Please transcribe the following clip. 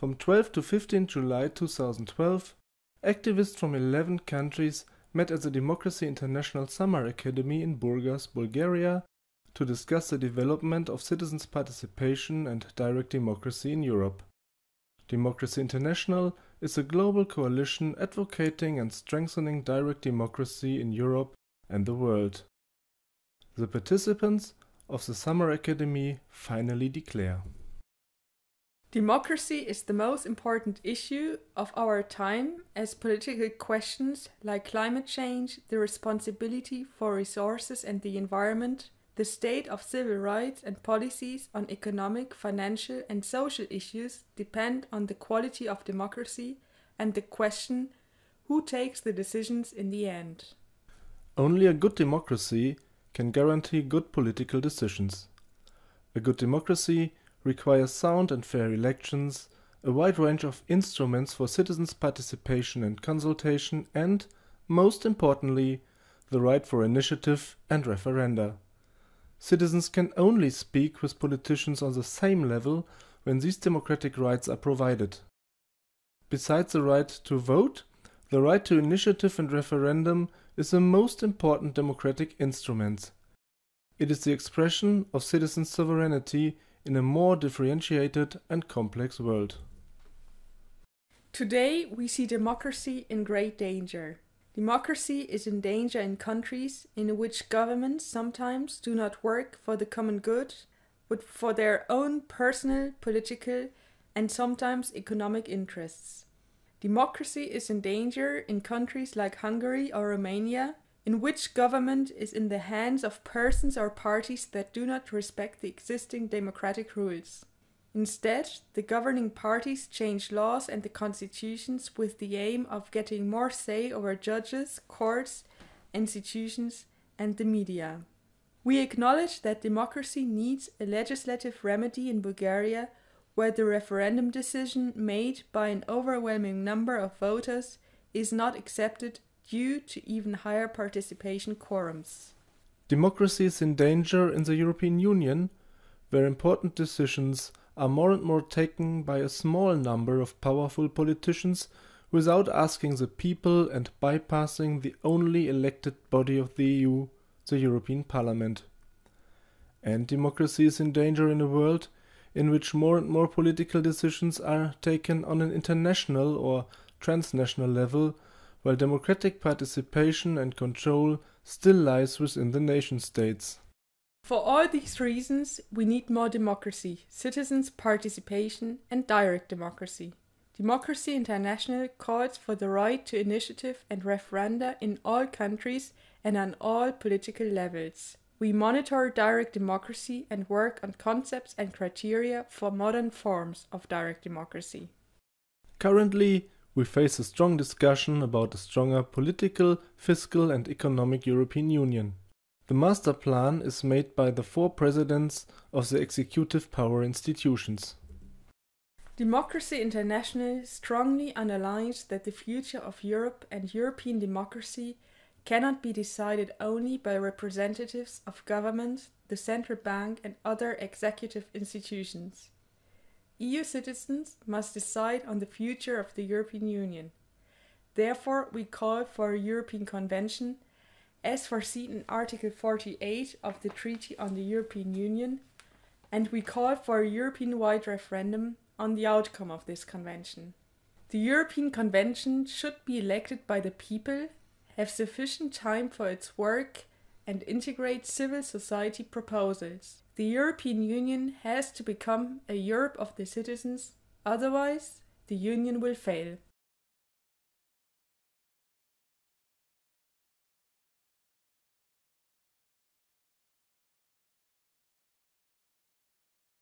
From 12 to 15 July 2012, activists from 11 countries met at the Democracy International Summer Academy in Burgas, Bulgaria, to discuss the development of citizens' participation and direct democracy in Europe. Democracy International is a global coalition advocating and strengthening direct democracy in Europe and the world. The participants of the Summer Academy finally declare: Democracy is the most important issue of our time, as political questions like climate change, the responsibility for resources and the environment, the state of civil rights and policies on economic, financial and social issues depend on the quality of democracy and the question, who takes the decisions in the end? Only a good democracy can guarantee good political decisions. A good democracy requires sound and fair elections, a wide range of instruments for citizens' participation and consultation, and, most importantly, the right for initiative and referenda. Citizens can only speak with politicians on the same level when these democratic rights are provided. Besides the right to vote, the right to initiative and referendum is the most important democratic instrument. It is the expression of citizens' sovereignty in a more differentiated and complex world. Today we see democracy in great danger. Democracy is in danger in countries in which governments sometimes do not work for the common good, but for their own personal, political, and sometimes economic interests. Democracy is in danger in countries like Hungary or Romania, in which government is in the hands of persons or parties that do not respect the existing democratic rules. Instead, the governing parties change laws and the constitutions with the aim of getting more say over judges, courts, institutions, and the media. We acknowledge that democracy needs a legislative remedy in Bulgaria where the referendum decision made by an overwhelming number of voters is not accepted due to even higher participation quorums. Democracy is in danger in the European Union, where important decisions are more and more taken by a small number of powerful politicians without asking the people and bypassing the only elected body of the EU, the European Parliament. And democracy is in danger in a world in which more and more political decisions are taken on an international or transnational level, while democratic participation and control still lies within the nation-states. For all these reasons, we need more democracy, citizens' participation and direct democracy. Democracy International calls for the right to initiative and referenda in all countries and on all political levels. We monitor direct democracy and work on concepts and criteria for modern forms of direct democracy. Currently, we face a strong discussion about a stronger political, fiscal and economic European Union. The master plan is made by the 4 presidents of the executive power institutions. Democracy International strongly underlines that the future of Europe and European democracy cannot be decided only by representatives of government, the central bank and other executive institutions. EU citizens must decide on the future of the European Union. Therefore, we call for a European Convention, as foreseen in Article 48 of the Treaty on the European Union, and we call for a European-wide referendum on the outcome of this convention. The European Convention should be elected by the people, have sufficient time for its work, and integrate civil society proposals. The European Union has to become a Europe of the citizens, otherwise the Union will fail.